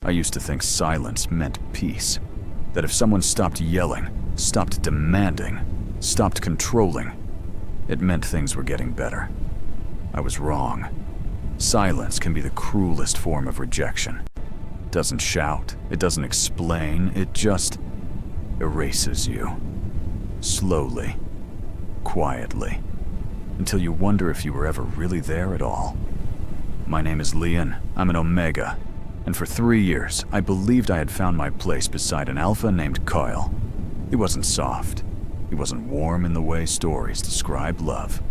I used to think silence meant peace. That if someone stopped yelling, stopped demanding, stopped controlling, it meant things were getting better. I was wrong. Silence can be the cruelest form of rejection. It doesn't shout, it doesn't explain, it just erases you. Slowly, quietly, until you wonder if you were ever really there at all. My name is Lian, I'm an Omega, and for 3 years I believed I had found my place beside an Alpha named Kael. He wasn't soft, he wasn't warm in the way stories describe love,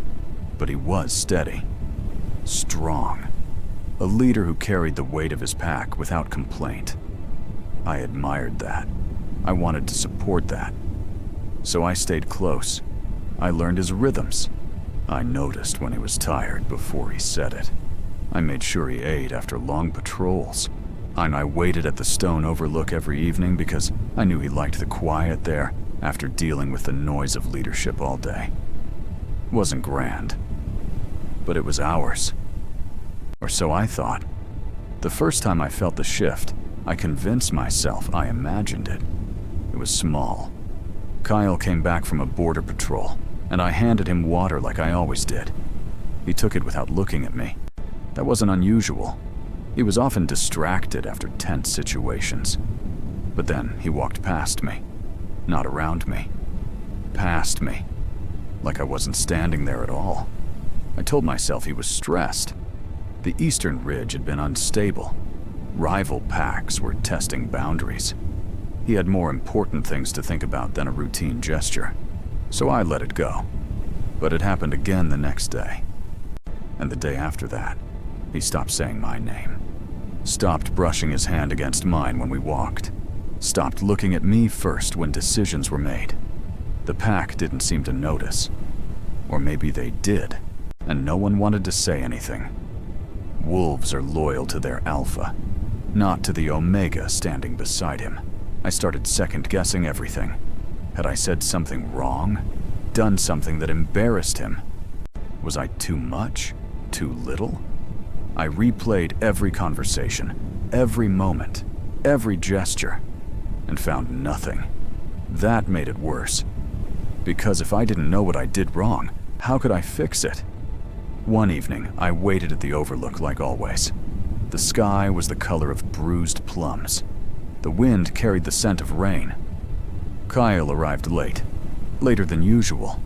but he was steady, strong, a leader who carried the weight of his pack without complaint. I admired that. I wanted to support that. So I stayed close. I learned his rhythms. I noticed when he was tired before he said it. I made sure he ate after long patrols. And I waited at the stone overlook every evening because I knew he liked the quiet there after dealing with the noise of leadership all day. It wasn't grand, but it was ours. Or so I thought. The first time I felt the shift, I convinced myself I imagined it. It was small. Kael came back from a border patrol, and I handed him water like I always did. He took it without looking at me. That wasn't unusual. He was often distracted after tense situations. But then he walked past me. Not around me. Past me. Like I wasn't standing there at all. I told myself he was stressed. The Eastern Ridge had been unstable. Rival packs were testing boundaries. He had more important things to think about than a routine gesture. So I let it go. But it happened again the next day. And the day after that, he stopped saying my name. Stopped brushing his hand against mine when we walked. Stopped looking at me first when decisions were made. The pack didn't seem to notice. Or maybe they did, and no one wanted to say anything. Wolves are loyal to their alpha, not to the Omega standing beside him. I started second-guessing everything. Had I said something wrong? Done something that embarrassed him? Was I too much? Too little? I replayed every conversation, every moment, every gesture, and found nothing. That made it worse. Because if I didn't know what I did wrong, how could I fix it? One evening, I waited at the overlook like always. The sky was the color of bruised plums. The wind carried the scent of rain. Kael arrived late, later than usual.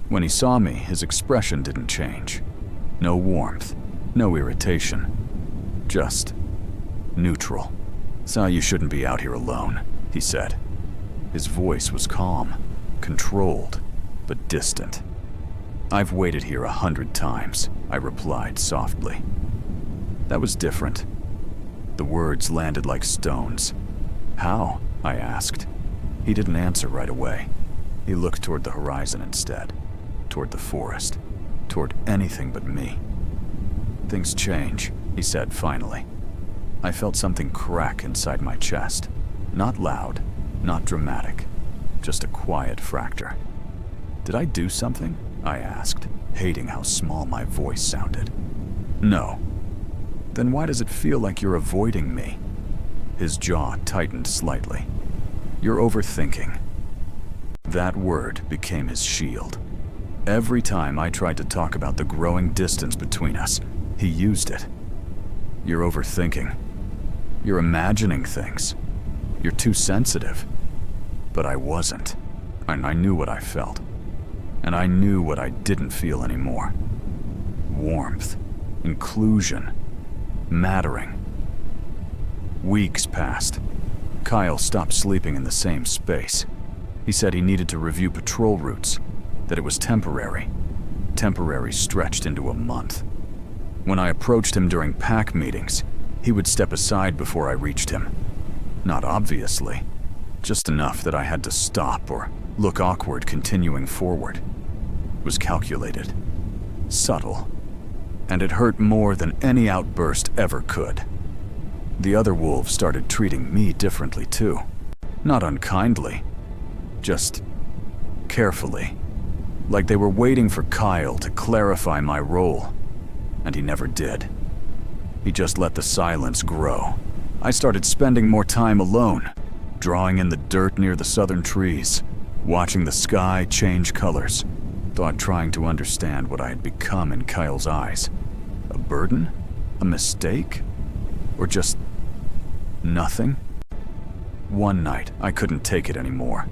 When he saw me, his expression didn't change. No warmth, no irritation, just neutral. "So you shouldn't be out here alone," he said. His voice was calm, controlled, but distant. "I've waited here 100 times," I replied softly. That was different. The words landed like stones. "How?" I asked. He didn't answer right away. He looked toward the horizon instead, toward the forest, toward anything but me. "Things change," he said finally. I felt something crack inside my chest. Not loud, not dramatic, just a quiet fracture. "Did I do something?" I asked, hating how small my voice sounded. "No." "Then why does it feel like you're avoiding me?" His jaw tightened slightly. "You're overthinking." That word became his shield. Every time I tried to talk about the growing distance between us, he used it. "You're overthinking. You're imagining things. You're too sensitive." But I wasn't. And I knew what I felt. And I knew what I didn't feel anymore. Warmth. Inclusion. Mattering. Weeks passed. Kael stopped sleeping in the same space. He said he needed to review patrol routes, that it was temporary. Temporary stretched into a month. When I approached him during pack meetings, he would step aside before I reached him. Not obviously, just enough that I had to stop or look awkward continuing forward. It was calculated, subtle, and it hurt more than any outburst ever could. The other wolves started treating me differently too. Not unkindly, just carefully. Like they were waiting for Kael to clarify my role, and he never did. He just let the silence grow, I started spending more time alone, drawing in the dirt near the southern trees, watching the sky change colors, thought trying to understand what I had become in Kael's eyes. A burden? A mistake? Or just nothing? One night, I couldn't take it anymore.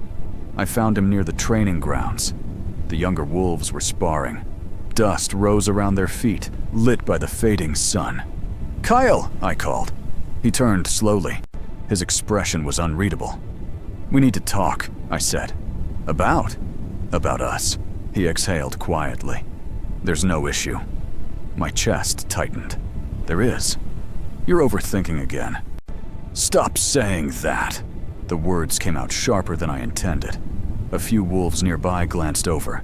I found him near the training grounds. The younger wolves were sparring. Dust rose around their feet, lit by the fading sun. "Kael!" I called. He turned slowly. His expression was unreadable. "We need to talk," I said. "About?" "About us," he exhaled quietly. "There's no issue." My chest tightened. "There is. You're overthinking again." "Stop saying that!" The words came out sharper than I intended. A few wolves nearby glanced over.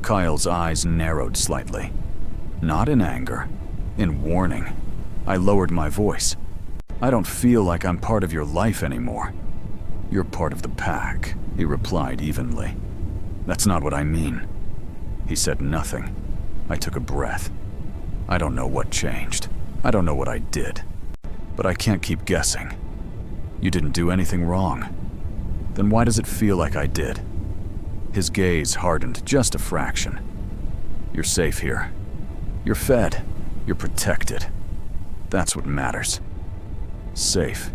Kael's eyes narrowed slightly. Not in anger, in warning. I lowered my voice. "I don't feel like I'm part of your life anymore." "You're part of the pack," he replied evenly. "That's not what I mean." He said nothing. I took a breath. I don't know what changed. I don't know what I did. But I can't keep guessing. "You didn't do anything wrong." "Then why does it feel like I did?" His gaze hardened just a fraction. "You're safe here. You're fed. You're protected. That's what matters. Safe.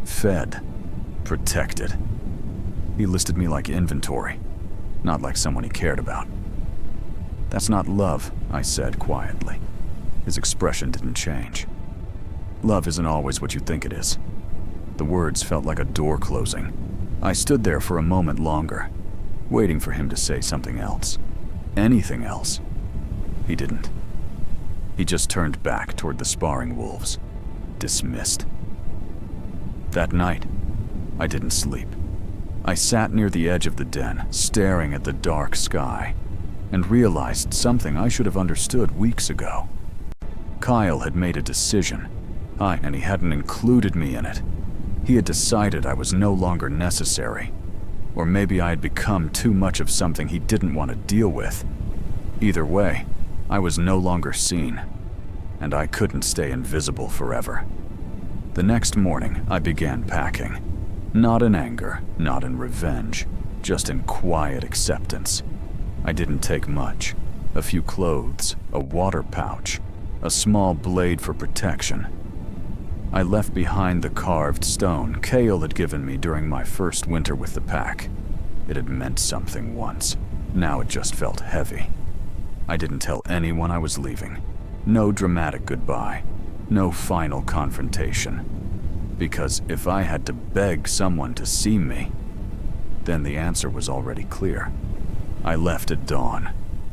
Fed. Protected." He listed me like inventory, not like someone he cared about. "That's not love," I said quietly. His expression didn't change. "Love isn't always what you think it is." The words felt like a door closing. I stood there for a moment longer, waiting for him to say something else. Anything else. He didn't. He just turned back toward the sparring wolves. Dismissed. That night, I didn't sleep. I sat near the edge of the den, staring at the dark sky, and realized something I should have understood weeks ago. Kael had made a decision, and he hadn't included me in it. He had decided I was no longer necessary, or maybe I had become too much of something he didn't want to deal with. Either way, I was no longer seen, and I couldn't stay invisible forever. The next morning, I began packing. Not in anger, not in revenge, just in quiet acceptance. I didn't take much. A few clothes, a water pouch, a small blade for protection. I left behind the carved stone Kael had given me during my first winter with the pack. It had meant something once. Now it just felt heavy. I didn't tell anyone I was leaving. No dramatic goodbye. No final confrontation. Because if I had to beg someone to see me, then the answer was already clear. I left at dawn.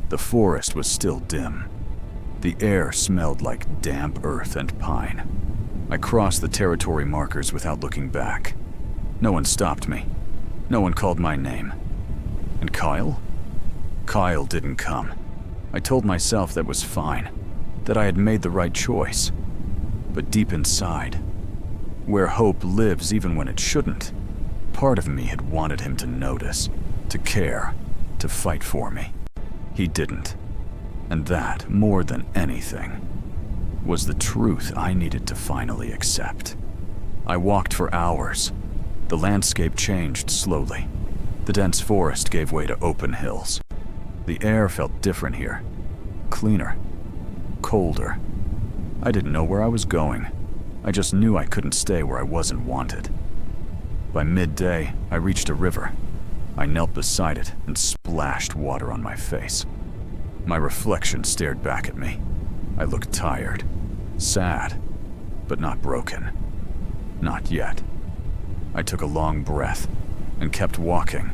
The forest was still dim. The air smelled like damp earth and pine. I crossed the territory markers without looking back. No one stopped me. No one called my name. And Kael? Kael didn't come. I told myself that was fine, that I had made the right choice. But deep inside, where hope lives even when it shouldn't, part of me had wanted him to notice, to care, to fight for me. He didn't. And that, more than anything, was the truth I needed to finally accept. I walked for hours. The landscape changed slowly. The dense forest gave way to open hills. The air felt different here. Cleaner. Colder. I didn't know where I was going. I just knew I couldn't stay where I wasn't wanted. By midday, I reached a river. I knelt beside it and splashed water on my face. My reflection stared back at me. I looked tired, sad, but not broken. Not yet. I took a long breath and kept walking.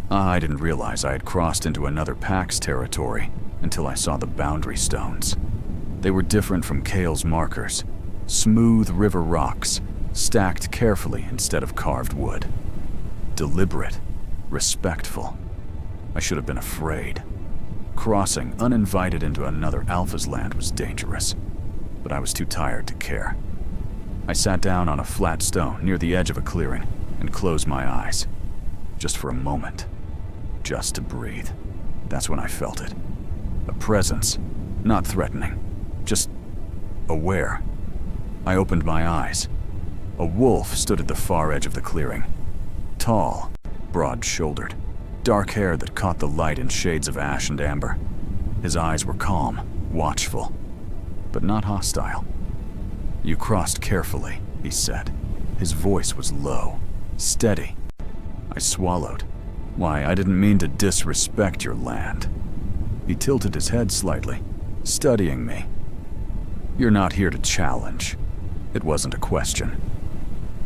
I didn't realize I had crossed into another pack's territory until I saw the boundary stones. They were different from Kael's markers. Smooth river rocks, stacked carefully instead of carved wood. Deliberate, respectful. I should have been afraid. Crossing uninvited into another Alpha's land was dangerous, but I was too tired to care. I sat down on a flat stone near the edge of a clearing and closed my eyes. Just for a moment. Just to breathe. That's when I felt it. A presence, not threatening, just aware. I opened my eyes. A wolf stood at the far edge of the clearing. Tall, broad-shouldered, dark hair that caught the light in shades of ash and amber. His eyes were calm, watchful, but not hostile. "You crossed carefully," he said. His voice was low, steady. I swallowed. "Why, I didn't mean to disrespect your land." He tilted his head slightly, studying me. "You're not here to challenge." It wasn't a question.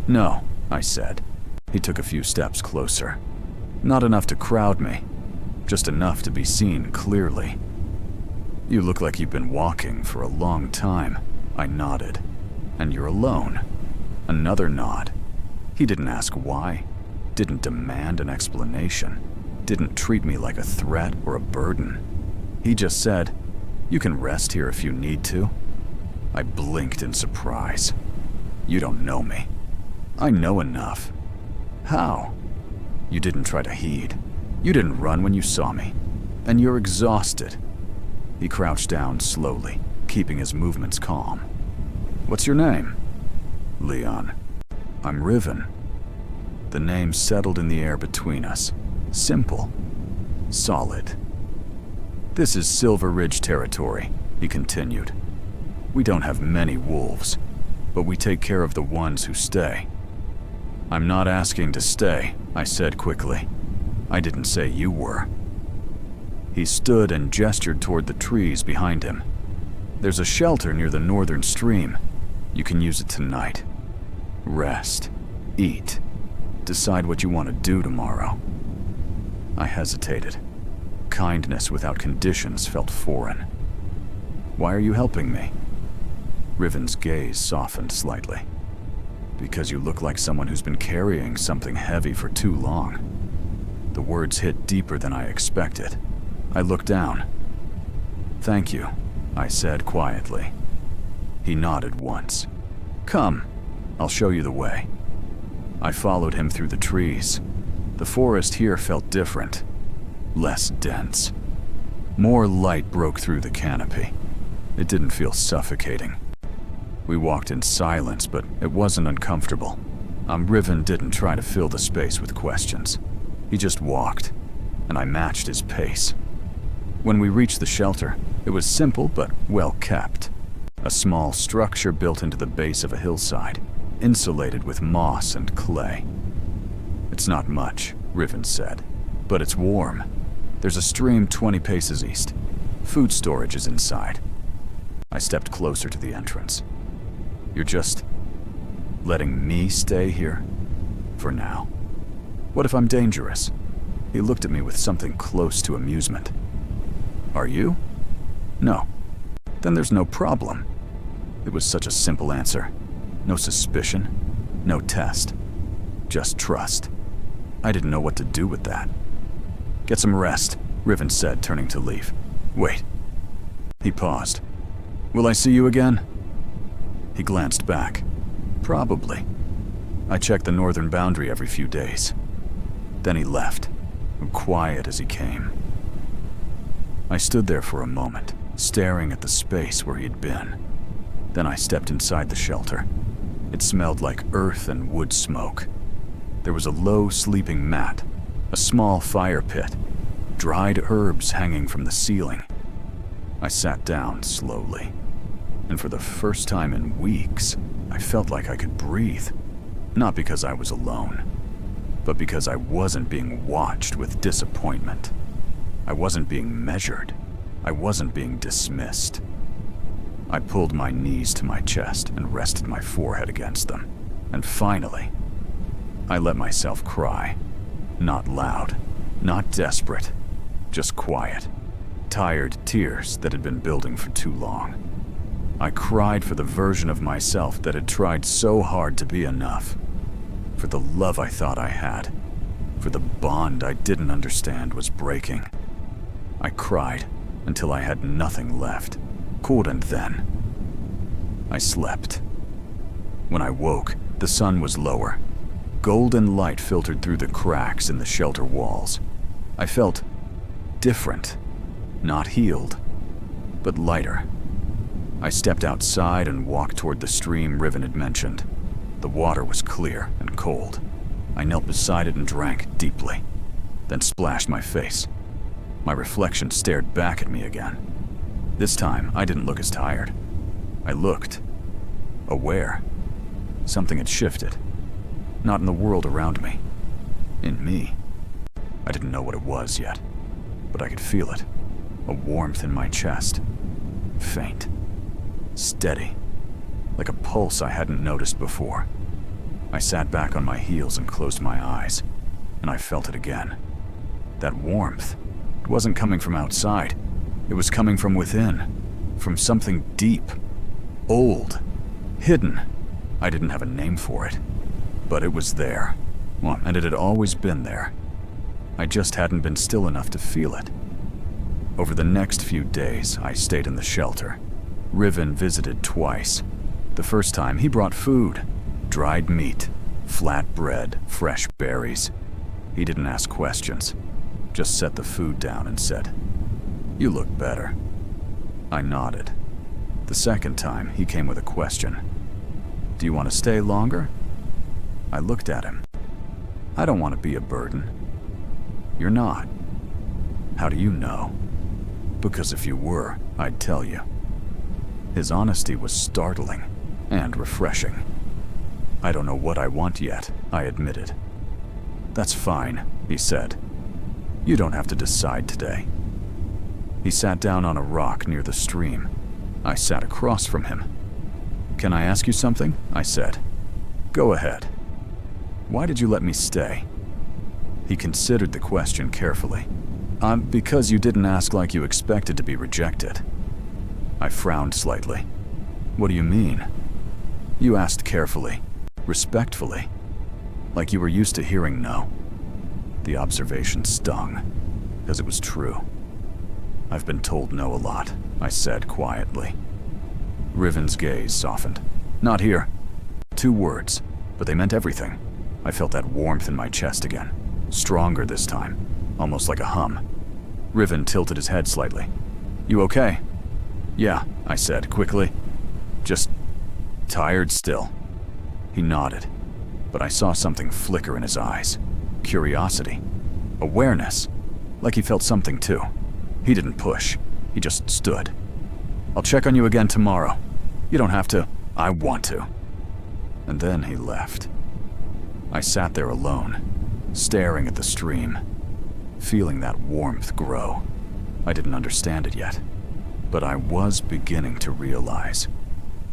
"No," I said. He took a few steps closer. "Not enough to crowd me, just enough to be seen clearly." "You look like you've been walking for a long time." I nodded. "And you're alone." Another nod. He didn't ask why, didn't demand an explanation, didn't treat me like a threat or a burden. He just said, "You can rest here if you need to." I blinked in surprise. "You don't know me." "I know enough." "How?" "You didn't try to heed. You didn't run when you saw me. And you're exhausted." He crouched down slowly, keeping his movements calm. "What's your name?" "Lian." "I'm Riven." The name settled in the air between us. Simple. Solid. "This is Silver Ridge territory," he continued. "We don't have many wolves, but we take care of the ones who stay." "I'm not asking to stay," I said quickly. "I didn't say you were." He stood and gestured toward the trees behind him. "There's a shelter near the northern stream. You can use it tonight. Rest. Eat. Decide what you want to do tomorrow." I hesitated. Kindness without conditions felt foreign. "Why are you helping me?" Riven's gaze softened slightly. "Because you look like someone who's been carrying something heavy for too long." The words hit deeper than I expected. I looked down. "Thank you," I said quietly. He nodded once. "Come, I'll show you the way." I followed him through the trees. The forest here felt different, less dense. More light broke through the canopy. It didn't feel suffocating. We walked in silence, but it wasn't uncomfortable. Riven didn't try to fill the space with questions. He just walked, and I matched his pace. When we reached the shelter, it was simple but well kept. A small structure built into the base of a hillside, insulated with moss and clay. "It's not much," Riven said, "but it's warm. There's a stream 20 paces east. Food storage is inside." I stepped closer to the entrance. "You're just letting me stay here? For now? What if I'm dangerous?" He looked at me with something close to amusement. "Are you?" "No." "Then there's no problem." It was such a simple answer. No suspicion, no test, just trust. I didn't know what to do with that. "Get some rest," Riven said, turning to leave. "Wait." He paused. "Will I see you again?" He glanced back. "Probably." I checked the northern boundary every few days. Then he left, quiet as he came. I stood there for a moment, staring at the space where he'd been. Then I stepped inside the shelter. It smelled like earth and wood smoke. There was a low sleeping mat, a small fire pit, dried herbs hanging from the ceiling. I sat down slowly, and for the first time in weeks, I felt like I could breathe. Not because I was alone, but because I wasn't being watched with disappointment. I wasn't being measured. I wasn't being dismissed. I pulled my knees to my chest and rested my forehead against them. And finally, I let myself cry. Not loud, not desperate, just quiet. Tired tears that had been building for too long. I cried for the version of myself that had tried so hard to be enough. For the love I thought I had. For the bond I didn't understand was breaking. I cried until I had nothing left. And then I slept. When I woke, the sun was lower. Golden light filtered through the cracks in the shelter walls. I felt different, not healed, but lighter. I stepped outside and walked toward the stream Riven had mentioned. The water was clear and cold. I knelt beside it and drank deeply, then splashed my face. My reflection stared back at me again. This time, I didn't look as tired. I looked aware. Something had shifted. Not in the world around me. In me. I didn't know what it was yet, but I could feel it. A warmth in my chest. Faint. Steady. Like a pulse I hadn't noticed before. I sat back on my heels and closed my eyes, and I felt it again. That warmth. It wasn't coming from outside. It was coming from within. From something deep. Old. Hidden. I didn't have a name for it. But it was there. Well, and it had always been there. I just hadn't been still enough to feel it. Over the next few days, I stayed in the shelter. Riven visited twice. The first time, he brought food. Dried meat, flat bread, fresh berries. He didn't ask questions. Just set the food down and said, "You look better." I nodded. The second time, he came with a question. "Do you want to stay longer?" I looked at him. "I don't want to be a burden." "You're not." "How do you know?" "Because if you were, I'd tell you." His honesty was startling and refreshing. "I don't know what I want yet," I admitted. "That's fine," he said. "You don't have to decide today." He sat down on a rock near the stream. I sat across from him. "Can I ask you something?" I said. "Go ahead." "Why did you let me stay?" He considered the question carefully. Because you didn't ask like you expected to be rejected." I frowned slightly. "What do you mean?" "You asked carefully, respectfully, like you were used to hearing no." The observation stung, because it was true. "I've been told no a lot," I said quietly. Riven's gaze softened. "Not here." 2 words, but they meant everything. I felt that warmth in my chest again. Stronger this time, almost like a hum. Riven tilted his head slightly. "You okay?" "Yeah," I said quickly. "Just tired still." He nodded, but I saw something flicker in his eyes. Curiosity. Awareness. Like he felt something too. He didn't push. He just stood. "I'll check on you again tomorrow. You don't have to. I want to." And then he left. I sat there alone, staring at the stream, feeling that warmth grow. I didn't understand it yet, but I was beginning to realize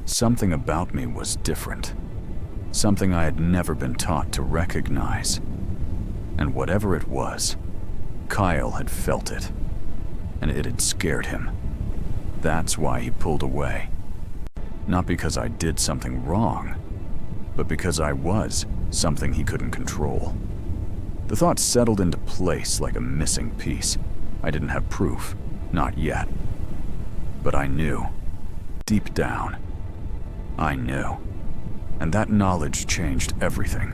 something about me was different. Something I had never been taught to recognize. And whatever it was, Kael had felt it, and it had scared him. That's why he pulled away. Not because I did something wrong, but because I was something he couldn't control. The thought settled into place like a missing piece. I didn't have proof, not yet. But I knew, deep down. I knew. And that knowledge changed everything.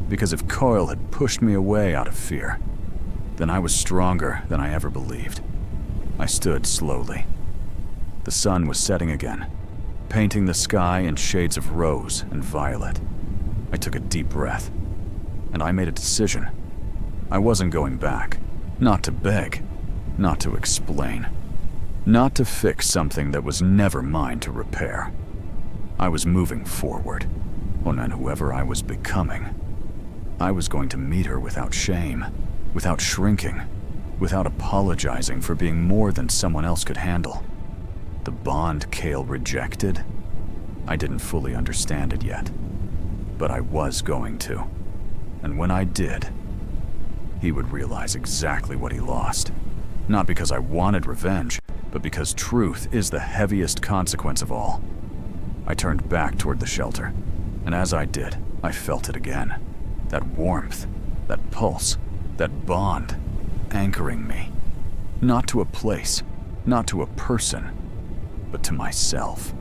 Because if Kael had pushed me away out of fear, then I was stronger than I ever believed. I stood slowly. The sun was setting again, painting the sky in shades of rose and violet. I took a deep breath, and I made a decision. I wasn't going back. Not to beg. Not to explain. Not to fix something that was never mine to repair. I was moving forward. And whoever I was becoming, I was going to meet her without shame, without shrinking, without apologizing for being more than someone else could handle. The bond Kael rejected? I didn't fully understand it yet, but I was going to. And when I did, he would realize exactly what he lost. Not because I wanted revenge, but because truth is the heaviest consequence of all. I turned back toward the shelter, and as I did, I felt it again. That warmth, that pulse, that bond, anchoring me. Not to a place, not to a person, but to myself.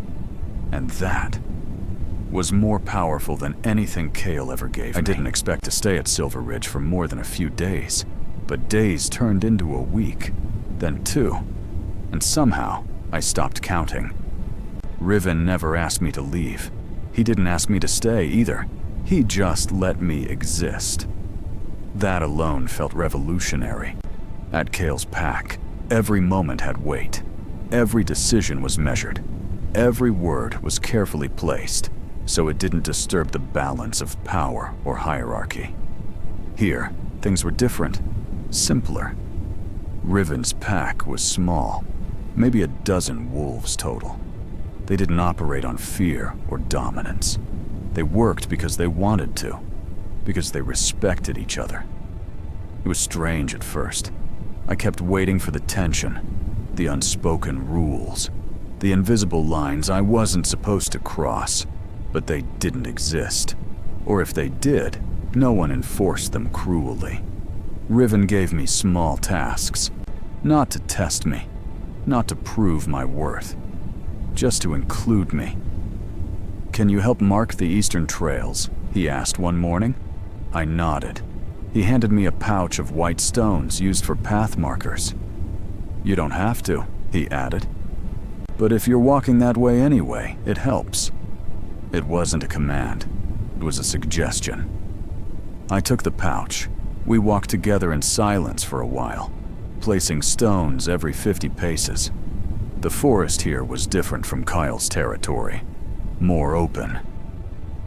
And that was more powerful than anything Kael ever gave me. I didn't expect to stay at Silver Ridge for more than a few days, but days turned into a week, then 2, and somehow I stopped counting. Riven never asked me to leave. He didn't ask me to stay either. He just let me exist. That alone felt revolutionary. At Kael's pack, every moment had weight. Every decision was measured. Every word was carefully placed, so it didn't disturb the balance of power or hierarchy. Here, things were different, simpler. Riven's pack was small, maybe a dozen wolves total. They didn't operate on fear or dominance. They worked because they wanted to, because they respected each other. It was strange at first. I kept waiting for the tension, the unspoken rules, the invisible lines I wasn't supposed to cross, but they didn't exist. Or if they did, no one enforced them cruelly. Riven gave me small tasks, not to test me, not to prove my worth, just to include me. "Can you help mark the eastern trails?" he asked one morning. I nodded. He handed me a pouch of white stones used for path markers. "You don't have to," he added. "But if you're walking that way anyway, it helps." It wasn't a command. It was a suggestion. I took the pouch. We walked together in silence for a while, placing stones every 50 paces. The forest here was different from Kael's territory, more open.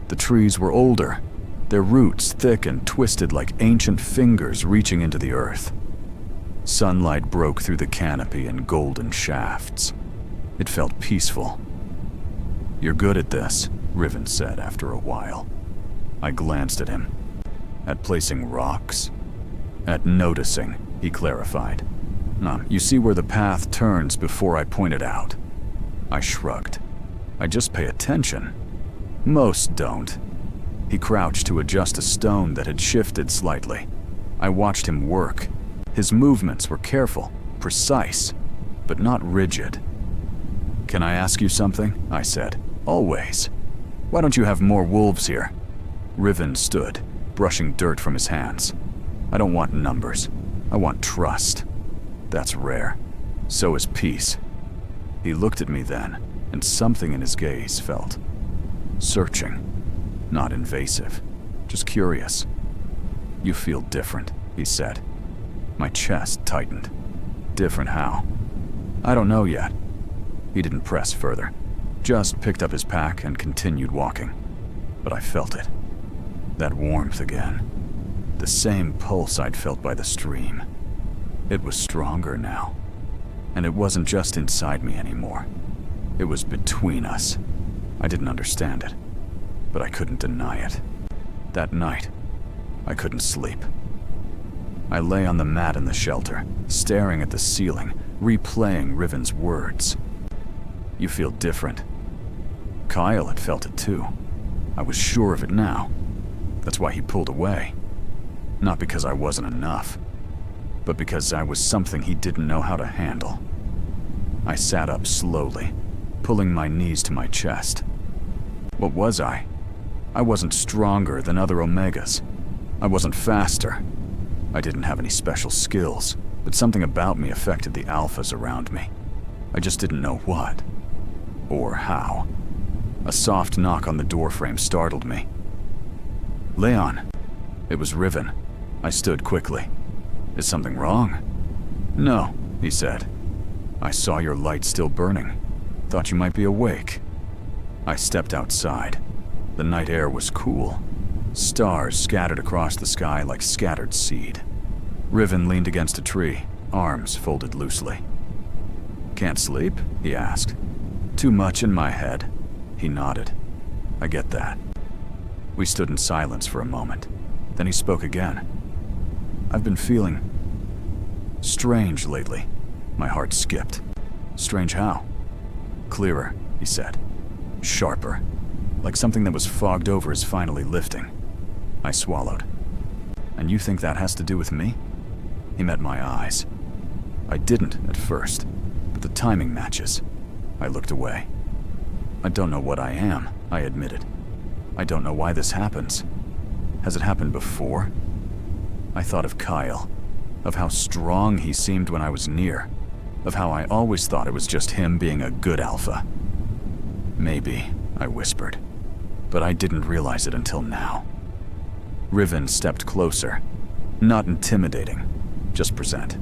The trees were older, their roots thick and twisted like ancient fingers reaching into the earth. Sunlight broke through the canopy in golden shafts. It felt peaceful. "You're good at this," Riven said after a while. I glanced at him. "At placing rocks?" "At noticing," he clarified. "You see where the path turns before I point it out." I shrugged. "I just pay attention." "Most don't." He crouched to adjust a stone that had shifted slightly. I watched him work. His movements were careful, precise, but not rigid. "Can I ask you something?" I said. "Always. Why don't you have more wolves here?" Riven stood, brushing dirt from his hands. "I don't want numbers. I want trust. That's rare. So is peace." He looked at me then, and something in his gaze felt searching, not invasive, just curious. "You feel different," he said. My chest tightened. "Different how?" "I don't know yet." He didn't press further, just picked up his pack and continued walking. But I felt it. That warmth again. The same pulse I'd felt by the stream. It was stronger now. And it wasn't just inside me anymore. It was between us. I didn't understand it, but I couldn't deny it. That night, I couldn't sleep. I lay on the mat in the shelter, staring at the ceiling, replaying Riven's words. "You feel different." Kael had felt it too. I was sure of it now. That's why he pulled away. Not because I wasn't enough, but because I was something he didn't know how to handle. I sat up slowly, pulling my knees to my chest. What was I? I wasn't stronger than other Omegas. I wasn't faster. I didn't have any special skills, but something about me affected the alphas around me. I just didn't know what, or how. A soft knock on the doorframe startled me. "Lian." It was Riven. I stood quickly. "Is something wrong?" "No," he said. "I saw your light still burning. Thought you might be awake." I stepped outside. The night air was cool. Stars scattered across the sky like scattered seed. Riven leaned against a tree, arms folded loosely. "Can't sleep?" he asked. "Too much in my head." He nodded. "I get that." We stood in silence for a moment. Then he spoke again. "I've been feeling strange lately." My heart skipped. "Strange how?" "Clearer," he said. "Sharper. Like something that was fogged over is finally lifting." I swallowed. "And you think that has to do with me?" He met my eyes. I didn't at first, but the timing matches. I looked away. "I don't know what I am," I admitted. "I don't know why this happens. Has it happened before?" I thought of Kael, of how strong he seemed when I was near, of how I always thought it was just him being a good alpha. "Maybe," I whispered. but I didn't realize it until now. Riven stepped closer, not intimidating, just present.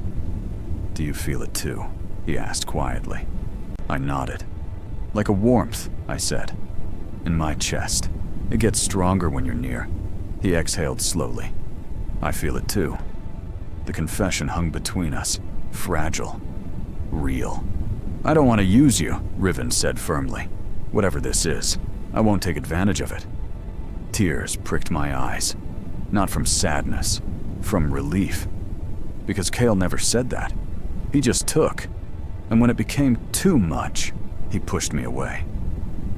"Do you feel it too?" he asked quietly. I nodded. "Like a warmth," I said. "In my chest. It gets stronger when you're near." He exhaled slowly. "I feel it too." The confession hung between us, fragile, real. "I don't want to use you," Riven said firmly. "Whatever this is, I won't take advantage of it." Tears pricked my eyes, not from sadness, from relief. Because Kael never said that. He just took. And when it became too much, he pushed me away.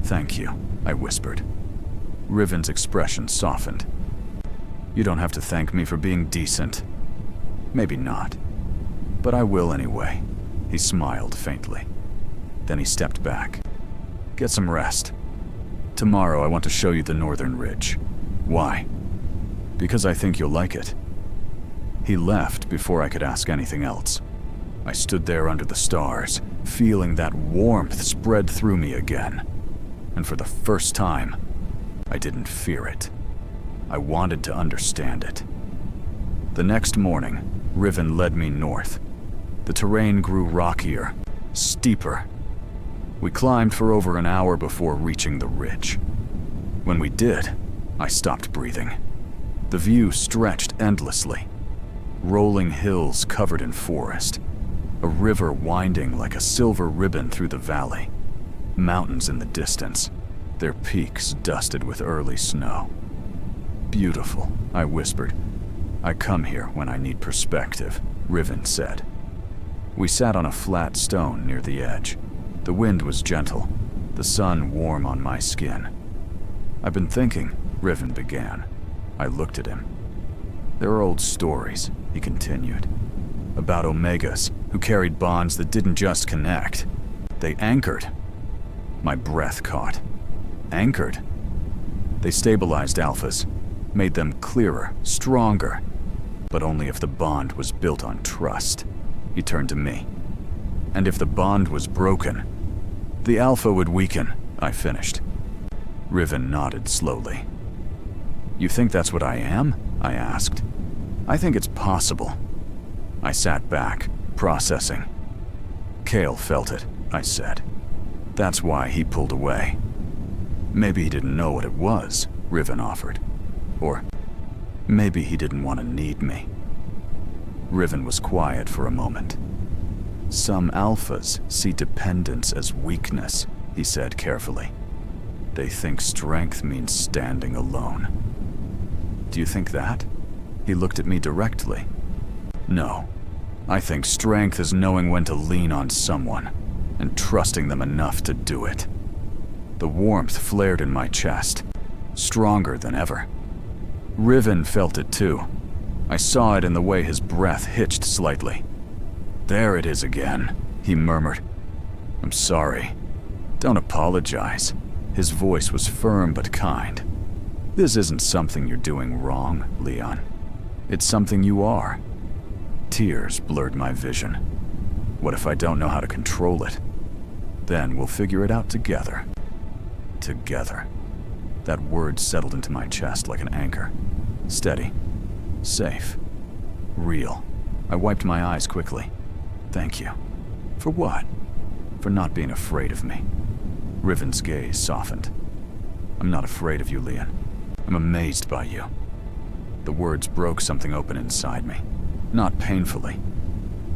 "Thank you," I whispered. Riven's expression softened. "You don't have to thank me for being decent." "Maybe not. But I will anyway." He smiled faintly. Then he stepped back. "Get some rest. Tomorrow I want to show you the northern ridge." "Why?" "Because I think you'll like it." He left before I could ask anything else. I stood there under the stars, feeling that warmth spread through me again. And for the first time, I didn't fear it. I wanted to understand it. The next morning, Riven led me north. The terrain grew rockier, steeper. We climbed for over an hour before reaching the ridge. When we did, I stopped breathing. The view stretched endlessly. Rolling hills covered in forest. A river winding like a silver ribbon through the valley. Mountains in the distance, their peaks dusted with early snow. "Beautiful," I whispered. "I come here when I need perspective," Riven said. We sat on a flat stone near the edge. The wind was gentle, the sun warm on my skin. "I've been thinking," Riven began. I looked at him. "There are old stories," he continued, "about Omegas who carried bonds that didn't just connect. They anchored." My breath caught. Anchored? They stabilized alphas, made them clearer, stronger, but only if the bond was built on trust. He turned to me. "And if the bond was broken, the alpha would weaken," I finished. Riven nodded slowly. "You think that's what I am?" I asked. "I think it's possible." I sat back, processing. "Kael felt it," I said. "That's why he pulled away." "Maybe he didn't know what it was," Riven offered. "Or maybe he didn't want to need me." Riven was quiet for a moment. "Some alphas see dependence as weakness," he said carefully. "They think strength means standing alone." "Do you think that?" He looked at me directly. "No. I think strength is knowing when to lean on someone, and trusting them enough to do it." The warmth flared in my chest, stronger than ever. Riven felt it too. I saw it in the way his breath hitched slightly. "There it is again," he murmured. "I'm sorry." "Don't apologize." His voice was firm but kind. "This isn't something you're doing wrong, Lian. It's something you are." Tears blurred my vision. What if I don't know how to control it? Then we'll figure it out together. Together. That word settled into my chest like an anchor. Steady. Safe. Real. I wiped my eyes quickly. "Thank you." "For what?" "For not being afraid of me." Riven's gaze softened. "I'm not afraid of you, Lian. I'm amazed by you." The words broke something open inside me. Not painfully,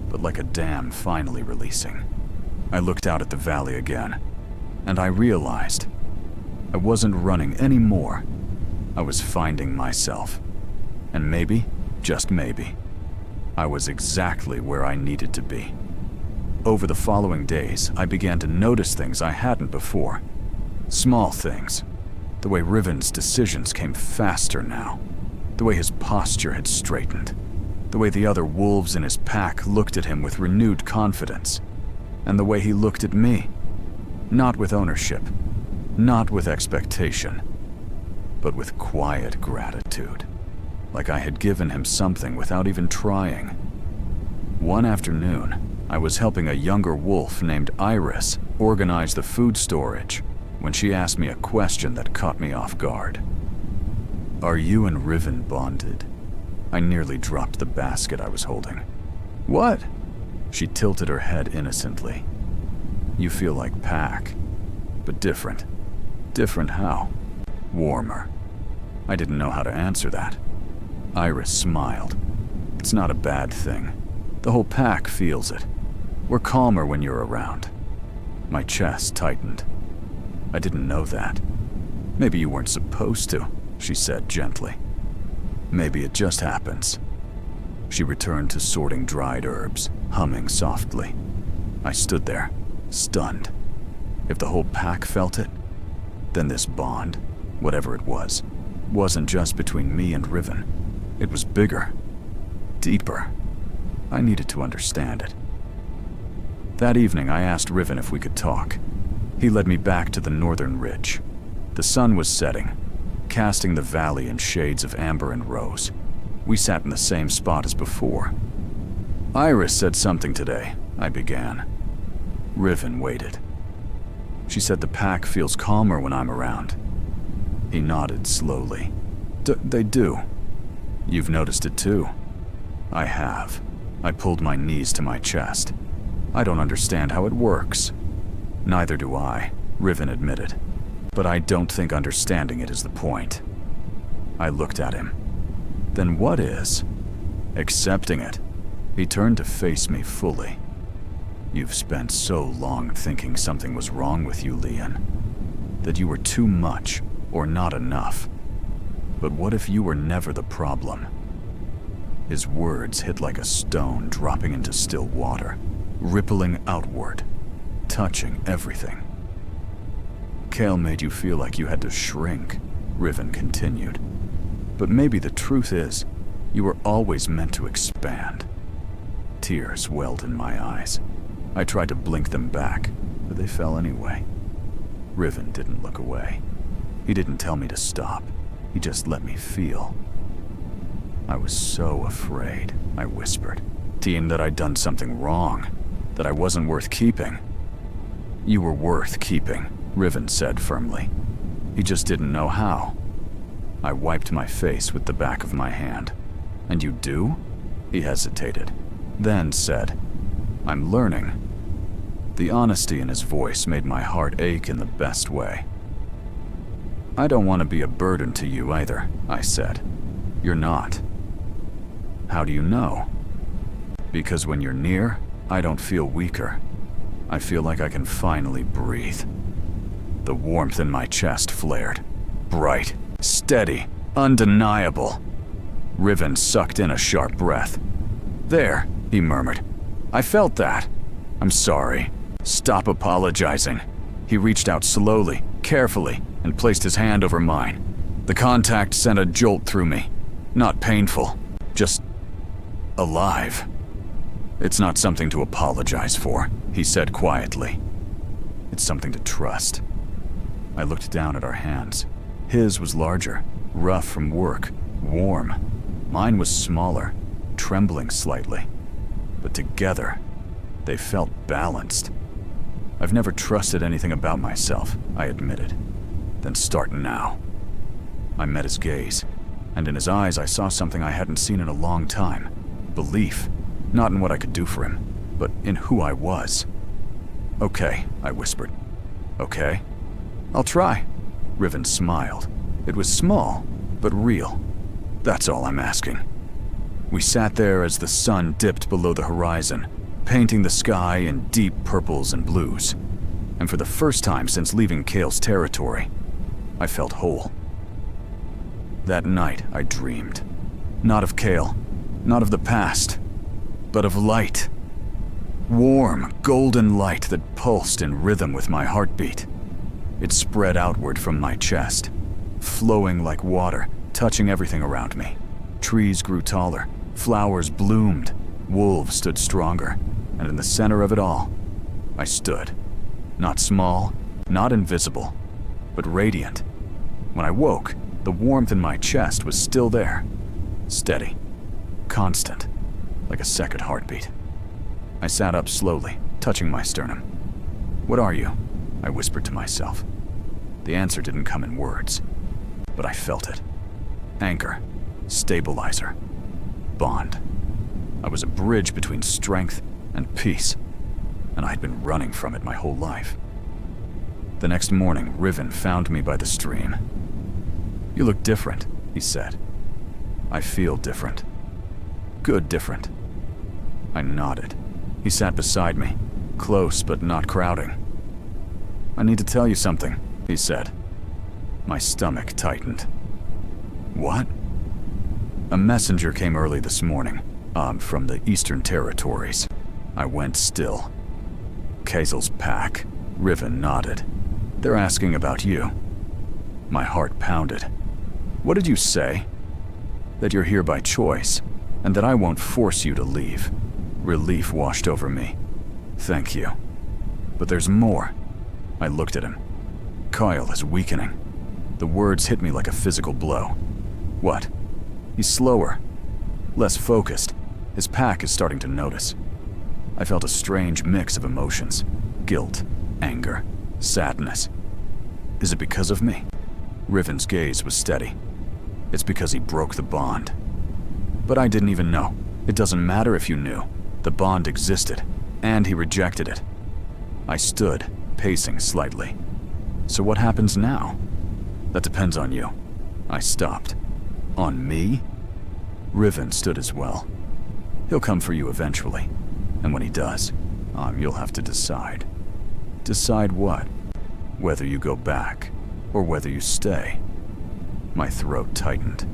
but like a dam finally releasing. I looked out at the valley again, and I realized I wasn't running anymore. I was finding myself. And maybe, just maybe, I was exactly where I needed to be. Over the following days, I began to notice things I hadn't before. Small things. The way Riven's decisions came faster now. The way his posture had straightened. The way the other wolves in his pack looked at him with renewed confidence. And the way he looked at me. Not with ownership. Not with expectation. But with quiet gratitude. Like I had given him something without even trying. One afternoon, I was helping a younger wolf named Iris organize the food storage. when she asked me a question that caught me off guard. "Are you and Riven bonded?" I nearly dropped the basket I was holding. "What?" She tilted her head innocently. "You feel like Pack, but different." "Different how?" "Warmer." I didn't know how to answer that. Iris smiled. "It's not a bad thing. The whole Pack feels it. We're calmer when you're around." My chest tightened. "I didn't know that." "Maybe you weren't supposed to," she said gently. "Maybe it just happens." She returned to sorting dried herbs, humming softly. I stood there, stunned. If the whole Pack felt it, then this bond, whatever it was, wasn't just between me and Riven. It was bigger, deeper. I needed to understand it. That evening, I asked Riven if we could talk. He led me back to the northern ridge. The sun was setting, casting the valley in shades of amber and rose. We sat in the same spot as before. "Iris said something today," I began. Riven waited. "She said the Pack feels calmer when I'm around." He nodded slowly. They do. You've noticed it too." "I have." I pulled my knees to my chest. "I don't understand how it works." "Neither do I," Riven admitted. "But I don't think understanding it is the point." I looked at him. "Then what is?" "Accepting it." He turned to face me fully. "You've spent so long thinking something was wrong with you, Lian. That you were too much or not enough. But what if you were never the problem?" His words hit like a stone dropping into still water, rippling outward, touching everything. "Kael made you feel like you had to shrink," Riven continued. "But maybe the truth is, you were always meant to expand." Tears welled in my eyes. I tried to blink them back, but they fell anyway. Riven didn't look away. He didn't tell me to stop. He just let me feel. "I was so afraid," I whispered. "Team, that I'd done something wrong, that I wasn't worth keeping." "You were worth keeping," Riven said firmly. He just didn't know how. I wiped my face with the back of my hand. "And you do?" He hesitated, then said, "I'm learning." The honesty in his voice made my heart ache in the best way. "I don't want to be a burden to you either," I said. "You're not." "How do you know?" "Because when you're near, I don't feel weaker. I feel like I can finally breathe." The warmth in my chest flared. Bright, steady, undeniable. Riven sucked in a sharp breath. "There," he murmured. "I felt that. I'm sorry. Stop apologizing." He reached out slowly, carefully, and placed his hand over mine. The contact sent a jolt through me. Not painful, just alive. "It's not something to apologize for," he said quietly. "It's something to trust." I looked down at our hands. His was larger, rough from work, warm. Mine was smaller, trembling slightly. But together, they felt balanced. "I've never trusted anything about myself," I admitted. "Then start now." I met his gaze, and in his eyes I saw something I hadn't seen in a long time. Belief, not in what I could do for him, but in who I was. "Okay," I whispered. "Okay. I'll try." Riven smiled. It was small, but real. "That's all I'm asking." We sat there as the sun dipped below the horizon, painting the sky in deep purples and blues. And for the first time since leaving Kael's territory, I felt whole. That night I dreamed. Not of Kael, not of the past, but of light. Warm, golden light that pulsed in rhythm with my heartbeat. It spread outward from my chest, flowing like water, touching everything around me. Trees grew taller, flowers bloomed, wolves stood stronger, and in the center of it all, I stood. Not small, not invisible, but radiant. When I woke, the warmth in my chest was still there, steady, constant, like a second heartbeat. I sat up slowly, touching my sternum. "What are you?" I whispered to myself. The answer didn't come in words, but I felt it. Anchor, stabilizer, bond. I was a bridge between strength and peace, and I'd been running from it my whole life. The next morning, Riven found me by the stream. "You look different," he said. "I feel different. Good different." I nodded. He sat beside me, close but not crowding. "I need to tell you something," he said. My stomach tightened. "What?" "A messenger came early this morning, from the Eastern Territories." I went still. "Kael's pack," Riven nodded. "They're asking about you." My heart pounded. "What did you say?" "That you're here by choice, and that I won't force you to leave." Relief washed over me. "Thank you. But there's more." I looked at him. "Kael is weakening." The words hit me like a physical blow. "What?" "He's slower, less focused. His pack is starting to notice." I felt a strange mix of emotions. Guilt, anger, sadness. "Is it because of me?" Riven's gaze was steady. "It's because he broke the bond." "But I didn't even know." "It doesn't matter if you knew. The bond existed, and he rejected it." I stood, pacing slightly. "So what happens now?" "That depends on you." I stopped. "On me?" Riven stood as well. "He'll come for you eventually, and when he does, you'll have to decide." "Decide what?" "Whether you go back, or whether you stay." My throat tightened.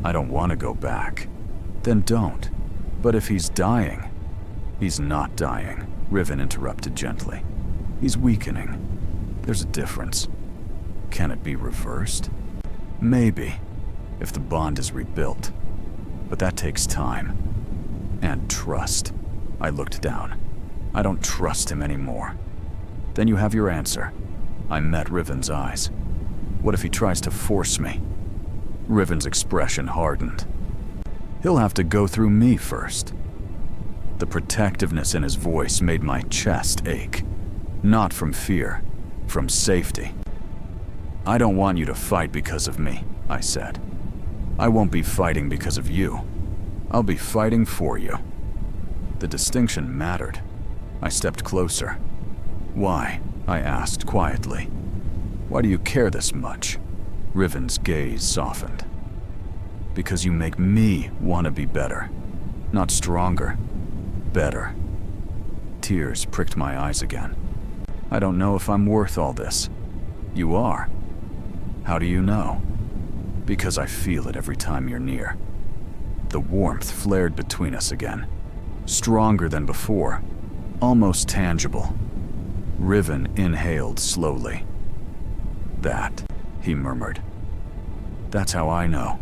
"I don't want to go back." "Then don't." "But if he's dying..." "He's not dying," Riven interrupted gently. "He's weakening. There's a difference." "Can it be reversed?" "Maybe, if the bond is rebuilt. But that takes time. And trust." I looked down. "I don't trust him anymore." "Then you have your answer." I met Riven's eyes. "What if he tries to force me?" Riven's expression hardened. "He'll have to go through me first." The protectiveness in his voice made my chest ache. Not from fear, from safety. "I don't want you to fight because of me," I said. "I won't be fighting because of you. I'll be fighting for you." The distinction mattered. I stepped closer. "Why?" I asked quietly. "Why do you care this much?" Riven's gaze softened. "Because you make me want to be better. Not stronger. Better." Tears pricked my eyes again. "I don't know if I'm worth all this." "You are." "How do you know?" "Because I feel it every time you're near." The warmth flared between us again. Stronger than before. Almost tangible. Riven inhaled slowly. "That," he murmured. "That's how I know."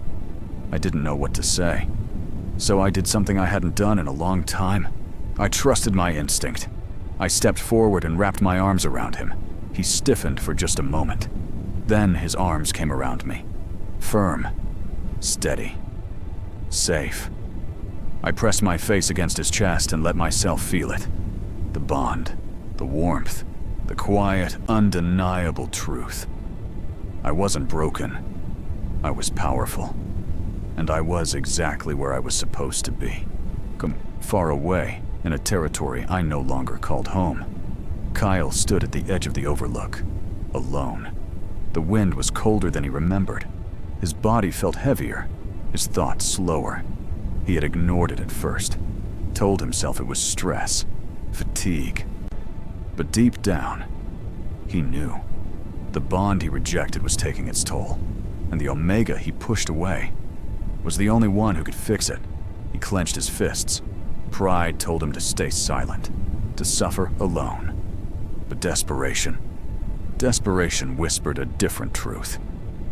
I didn't know what to say. So I did something I hadn't done in a long time. I trusted my instinct. I stepped forward and wrapped my arms around him. He stiffened for just a moment. Then his arms came around me. Firm. Steady. Safe. I pressed my face against his chest and let myself feel it. The bond. The warmth. The quiet, undeniable truth. I wasn't broken. I was powerful. And I was exactly where I was supposed to be. Far away, in a territory I no longer called home. Kael stood at the edge of the overlook, alone. The wind was colder than he remembered. His body felt heavier, his thoughts slower. He had ignored it at first, told himself it was stress, fatigue. But deep down, he knew. The bond he rejected was taking its toll, and the Omega he pushed away was the only one who could fix it. He clenched his fists. Pride told him to stay silent, to suffer alone. But desperation whispered a different truth.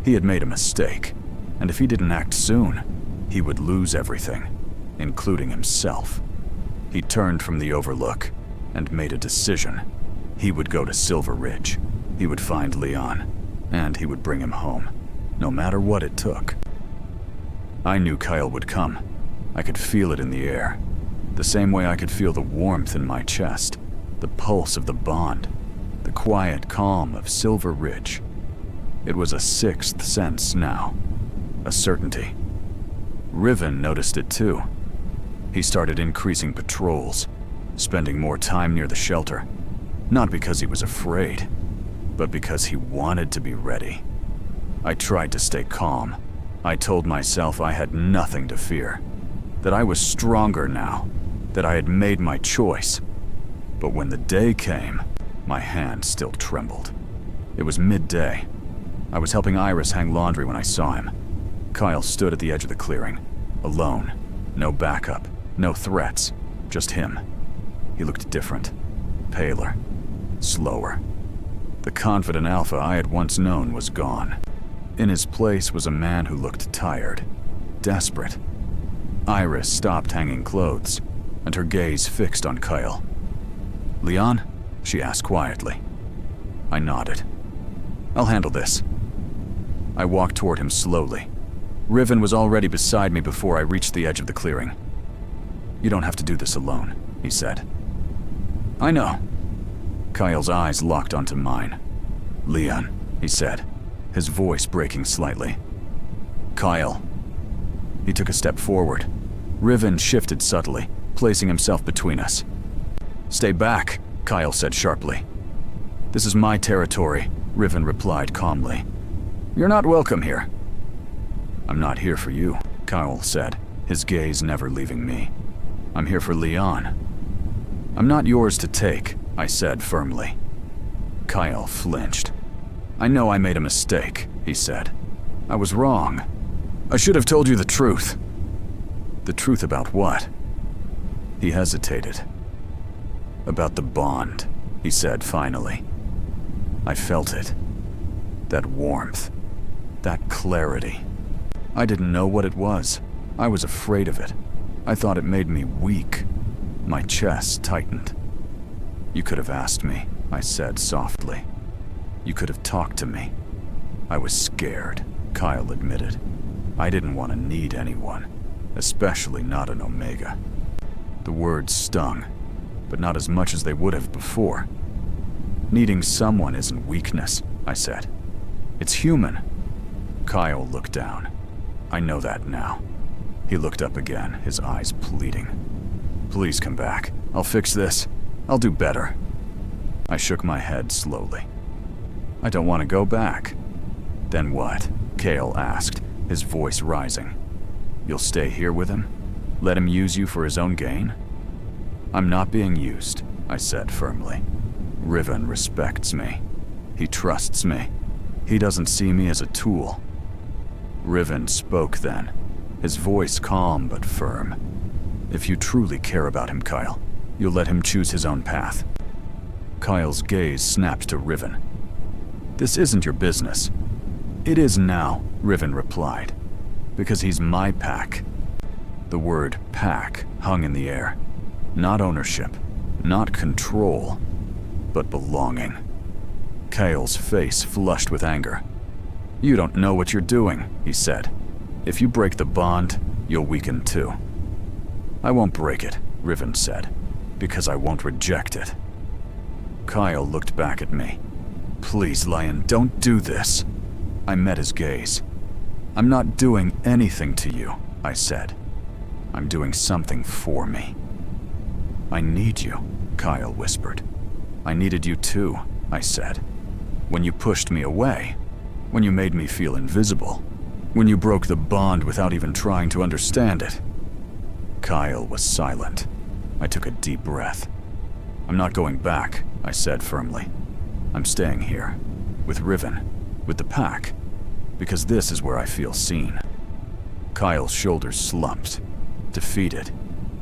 He had made a mistake, and if he didn't act soon, he would lose everything, including himself. He turned from the overlook and made a decision. He would go to Silver Ridge. He would find Lian, and he would bring him home, no matter what it took. I knew Kael would come. I could feel it in the air, the same way I could feel the warmth in my chest, the pulse of the bond, the quiet calm of Silver Ridge. It was a sixth sense now. A certainty. Riven noticed it too. He started increasing patrols, spending more time near the shelter. Not because he was afraid, but because he wanted to be ready. I tried to stay calm. I told myself I had nothing to fear, that I was stronger now, that I had made my choice. But when the day came, my hand still trembled. It was midday. I was helping Iris hang laundry when I saw him. Kael stood at the edge of the clearing, alone. No backup, no threats, just him. He looked different, paler, slower. The confident alpha I had once known was gone. In his place was a man who looked tired, desperate. Iris stopped hanging clothes, and her gaze fixed on Kael. "Lian?" she asked quietly. I nodded. "I'll handle this." I walked toward him slowly. Riven was already beside me before I reached the edge of the clearing. "You don't have to do this alone," he said. "I know." Kael's eyes locked onto mine. "Lian," he said, his voice breaking slightly. "Kael." He took a step forward. Riven shifted subtly, placing himself between us. "Stay back," Kael said sharply. "This is my territory," Riven replied calmly. "You're not welcome here." "I'm not here for you," Kael said, his gaze never leaving me. "I'm here for Lian." "I'm not yours to take," I said firmly. Kael flinched. "I know I made a mistake," he said. "I was wrong. I should have told you the truth." "The truth about what?" He hesitated. "About the bond," he said finally. I felt it. That warmth. That clarity. I didn't know what it was. I was afraid of it. I thought it made me weak. My chest tightened. "You could have asked me," I said softly. "You could have talked to me." I was scared, Kael admitted. I didn't want to need anyone, especially not an Omega. The words stung, but not as much as they would have before. "Needing someone isn't weakness," I said. "It's human." Kael looked down. I know that now. He looked up again, his eyes pleading. "Please come back. I'll fix this. I'll do better." I shook my head slowly. "I don't want to go back." "Then what?" Kael asked, his voice rising. "You'll stay here with him? Let him use you for his own gain?" "I'm not being used," I said firmly. "Riven respects me. He trusts me. He doesn't see me as a tool." Riven spoke then, his voice calm but firm. "If you truly care about him, Kael, you'll let him choose his own path." Kael's gaze snapped to Riven. "This isn't your business." "It is now," Riven replied, "because he's my pack." The word pack hung in the air. Not ownership, not control, but belonging. Kael's face flushed with anger. "You don't know what you're doing," he said. "If you break the bond, you'll weaken too." "I won't break it," Riven said, "because I won't reject it." Kael looked back at me. "Please, Lian, don't do this." I met his gaze. "I'm not doing anything to you," I said. "I'm doing something for me." "I need you," Kael whispered. "I needed you too," I said. "When you pushed me away, when you made me feel invisible, when you broke the bond without even trying to understand it." Kael was silent. I took a deep breath. "I'm not going back," I said firmly. "I'm staying here, with Riven, with the pack, because this is where I feel seen." Kael's shoulders slumped, defeated.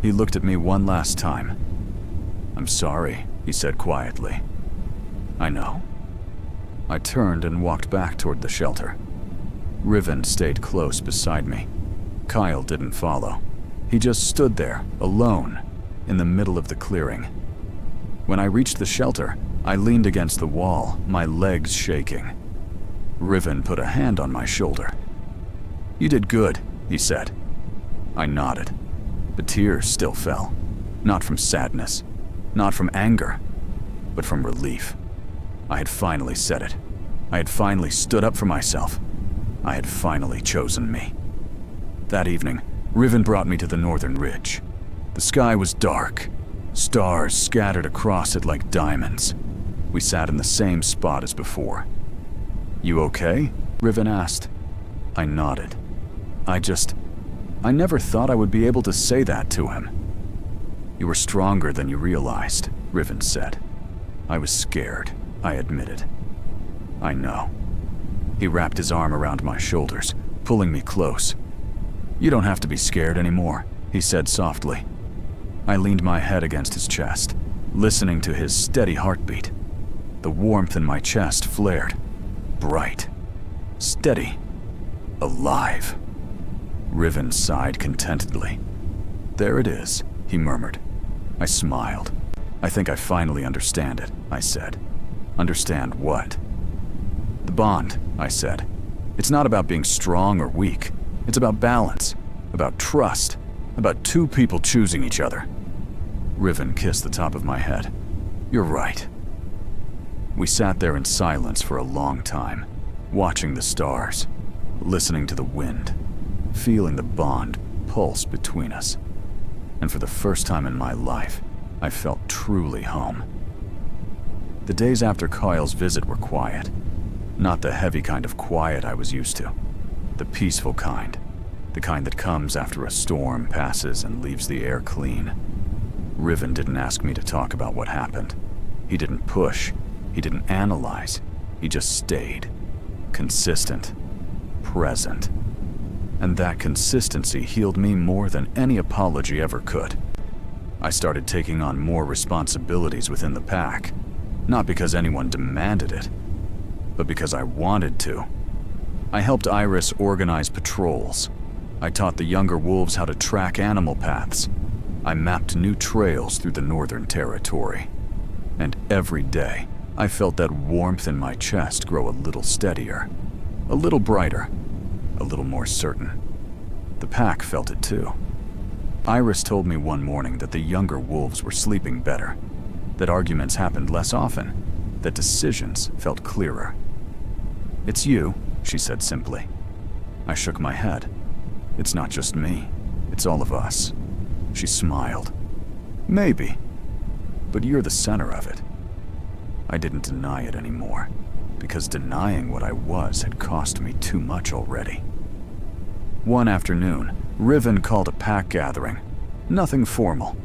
He looked at me one last time. "I'm sorry," he said quietly. "I know." I turned and walked back toward the shelter. Riven stayed close beside me. Kael didn't follow. He just stood there, alone, in the middle of the clearing. When I reached the shelter, I leaned against the wall, my legs shaking. Riven put a hand on my shoulder. "You did good," he said. I nodded. The tears still fell. Not from sadness, not from anger, but from relief. I had finally said it. I had finally stood up for myself. I had finally chosen me. That evening, Riven brought me to the northern ridge. The sky was dark, stars scattered across it like diamonds. We sat in the same spot as before. "You okay?" Riven asked. I nodded. I never thought I would be able to say that to him. "You were stronger than you realized," Riven said. "I was scared," I admitted. "I know." He wrapped his arm around my shoulders, pulling me close. "You don't have to be scared anymore," he said softly. I leaned my head against his chest, listening to his steady heartbeat. The warmth in my chest flared, bright, steady, alive. Riven sighed contentedly. "There it is," he murmured. I smiled. "I think I finally understand it," I said. "Understand what?" "The bond," I said. "It's not about being strong or weak. It's about balance, about trust, about two people choosing each other." Riven kissed the top of my head. "You're right." We sat there in silence for a long time, watching the stars, listening to the wind, feeling the bond pulse between us. And for the first time in my life, I felt truly home. The days after Kael's visit were quiet. Not the heavy kind of quiet I was used to. The peaceful kind. The kind that comes after a storm passes and leaves the air clean. Riven didn't ask me to talk about what happened. He didn't push. He didn't analyze. He just stayed. Consistent. Present. And that consistency healed me more than any apology ever could. I started taking on more responsibilities within the pack, not because anyone demanded it, but because I wanted to. I helped Iris organize patrols. I taught the younger wolves how to track animal paths. I mapped new trails through the Northern Territory. And every day, I felt that warmth in my chest grow a little steadier, a little brighter, a little more certain. The pack felt it too. Iris told me one morning that the younger wolves were sleeping better, that arguments happened less often, that decisions felt clearer. "It's you," she said simply. I shook my head. "It's not just me. It's all of us." She smiled. "Maybe. But you're the center of it." I didn't deny it anymore, because denying what I was had cost me too much already. One afternoon, Riven called a pack gathering. Nothing formal,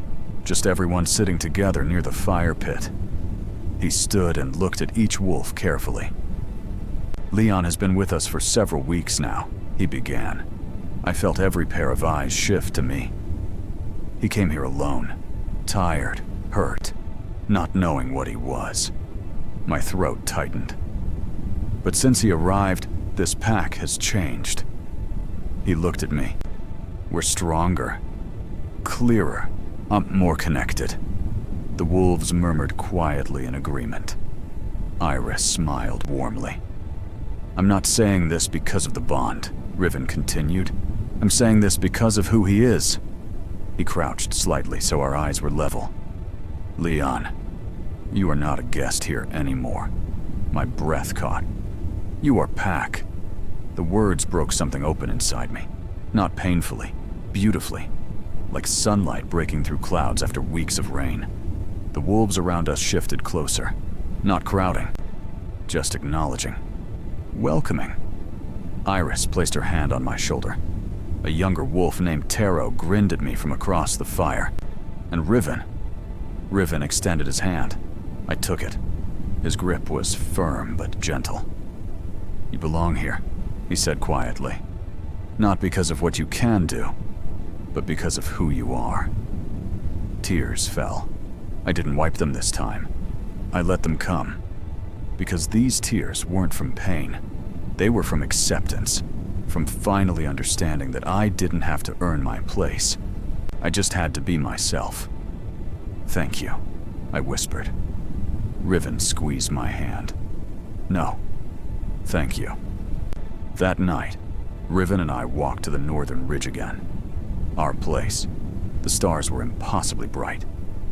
just everyone sitting together near the fire pit. He stood and looked at each wolf carefully. "Lian has been with us for several weeks now," he began. I felt every pair of eyes shift to me. He came here alone, tired, hurt, not knowing what he was. My throat tightened. But since he arrived, this pack has changed. He looked at me. "We're stronger, clearer, more connected." The wolves murmured quietly in agreement. Iris smiled warmly. "I'm not saying this because of the bond," Riven continued. "I'm saying this because of who he is." He crouched slightly so our eyes were level. "Lian, you are not a guest here anymore." My breath caught. "You are pack." The words broke something open inside me. Not painfully, beautifully, like sunlight breaking through clouds after weeks of rain. The wolves around us shifted closer, not crowding, just acknowledging, welcoming. Iris placed her hand on my shoulder. A younger wolf named Taro grinned at me from across the fire. And Riven extended his hand. I took it. His grip was firm but gentle. "You belong here," he said quietly. "Not because of what you can do, but because of who you are." Tears fell. I didn't wipe them this time. I let them come. Because these tears weren't from pain. They were from acceptance. From finally understanding that I didn't have to earn my place. I just had to be myself. "Thank you," I whispered. Riven squeezed my hand. "No, thank you." That night, Riven and I walked to the northern ridge again. Our place. The stars were impossibly bright.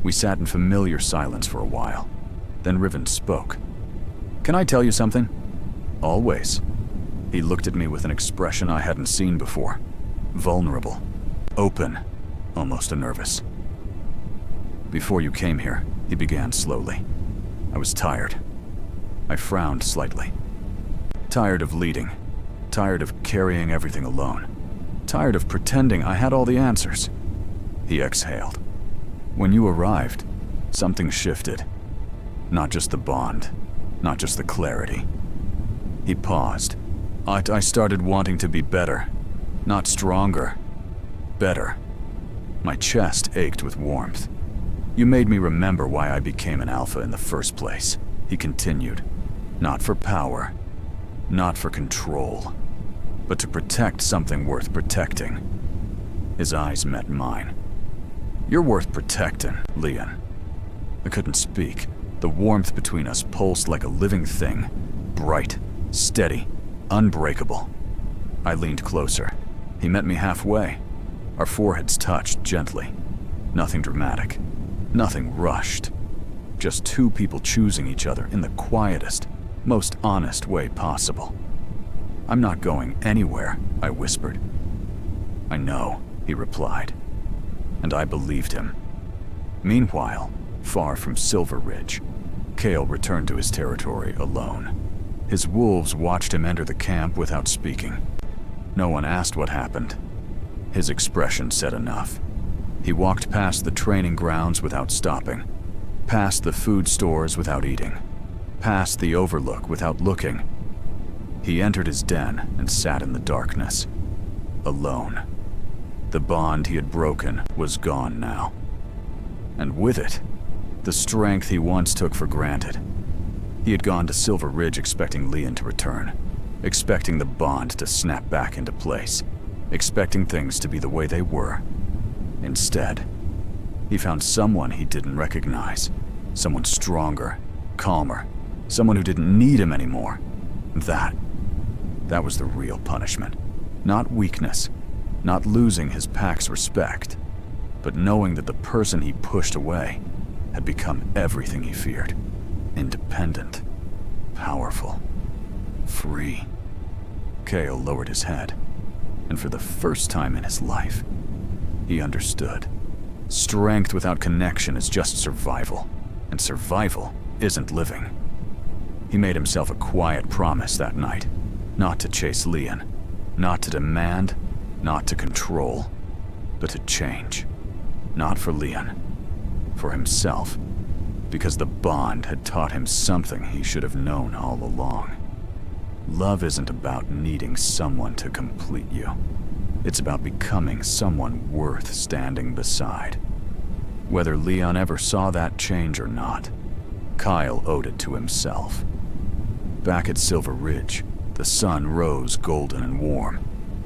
We sat in familiar silence for a while. Then Riven spoke. "Can I tell you something?" Always. He looked at me with an expression I hadn't seen before. Vulnerable. Open. Almost nervous. Before you came here, he began slowly. I was tired. I frowned slightly. Tired of leading. Tired of carrying everything alone. Tired of pretending I had all the answers. He exhaled. When you arrived, something shifted. Not just the bond, not just the clarity. He paused. I started wanting to be better. Not stronger. Better. My chest ached with warmth. You made me remember why I became an alpha in the first place, he continued. Not for power. Not for control. But to protect something worth protecting. His eyes met mine. You're worth protecting, Lian. I couldn't speak. The warmth between us pulsed like a living thing. Bright, steady, unbreakable. I leaned closer. He met me halfway. Our foreheads touched gently. Nothing dramatic. Nothing rushed. Just two people choosing each other in the quietest, most honest way possible. I'm not going anywhere, I whispered. I know, he replied. And I believed him. Meanwhile, far from Silver Ridge, Kael returned to his territory alone. His wolves watched him enter the camp without speaking. No one asked what happened. His expression said enough. He walked past the training grounds without stopping, past the food stores without eating, past the overlook without looking. He entered his den and sat in the darkness, alone. The bond he had broken was gone now. And with it, the strength he once took for granted. He had gone to Silver Ridge expecting Lian to return, expecting the bond to snap back into place, expecting things to be the way they were. Instead, he found someone he didn't recognize, someone stronger, calmer, someone who didn't need him anymore. That was the real punishment. Not weakness, not losing his pack's respect, but knowing that the person he pushed away had become everything he feared. Independent, powerful, free. Kael lowered his head, and for the first time in his life, he understood. Strength without connection is just survival, and survival isn't living. He made himself a quiet promise that night, not to chase Lian, not to demand, not to control, but to change. Not for Lian, for himself, because the bond had taught him something he should have known all along. Love isn't about needing someone to complete you. It's about becoming someone worth standing beside. Whether Lian ever saw that change or not, Kael owed it to himself. Back at Silver Ridge, the sun rose golden and warm.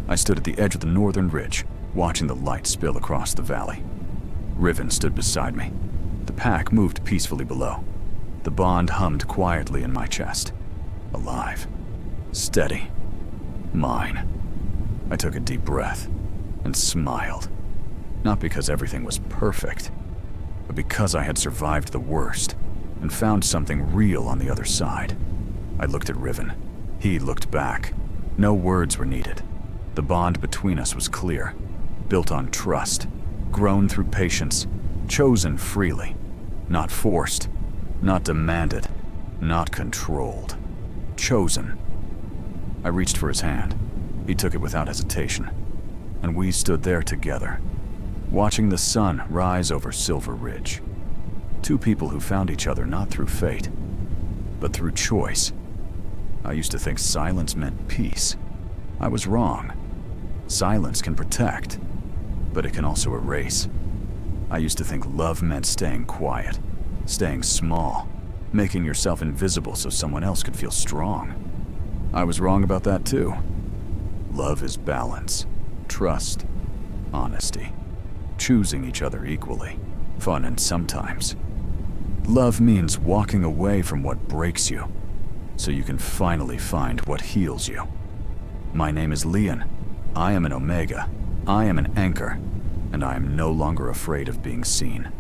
I stood at the edge of the northern ridge, watching the light spill across the valley. Riven stood beside me. The pack moved peacefully below. The bond hummed quietly in my chest. Alive. Steady. Mine. I took a deep breath and smiled. Not because everything was perfect, but because I had survived the worst and found something real on the other side. I looked at Riven. He looked back. No words were needed. The bond between us was clear, built on trust, grown through patience, chosen freely, not forced, not demanded, not controlled. Chosen. I reached for his hand. He took it without hesitation, and we stood there together, watching the sun rise over Silver Ridge. Two people who found each other not through fate, but through choice. I used to think silence meant peace. I was wrong. Silence can protect, but it can also erase. I used to think love meant staying quiet, staying small, making yourself invisible so someone else could feel strong. I was wrong about that too. Love is balance, trust, honesty, choosing each other equally, fun and sometimes. Love means walking away from what breaks you, so you can finally find what heals you. My name is Lian. I am an Omega. I am an anchor, and I am no longer afraid of being seen.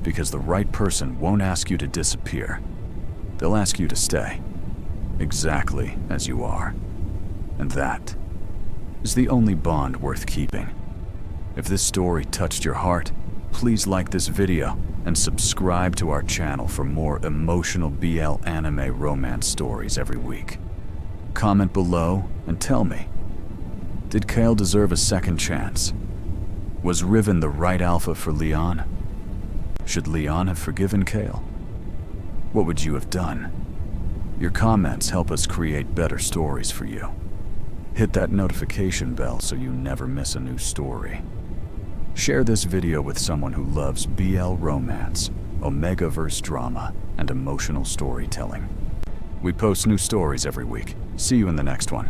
Because the right person won't ask you to disappear. They'll ask you to stay. exactly as you are. And that is the only bond worth keeping. If this story touched your heart, please like this video and subscribe to our channel for more emotional BL anime romance stories every week. Comment below and tell me, did Kael deserve a second chance? Was Riven the right alpha for Lian? Should Lian have forgiven Kael? What would you have done? Your comments help us create better stories for you. Hit that notification bell so you never miss a new story. Share this video with someone who loves BL romance, Omegaverse drama, and emotional storytelling. We post new stories every week. See you in the next one.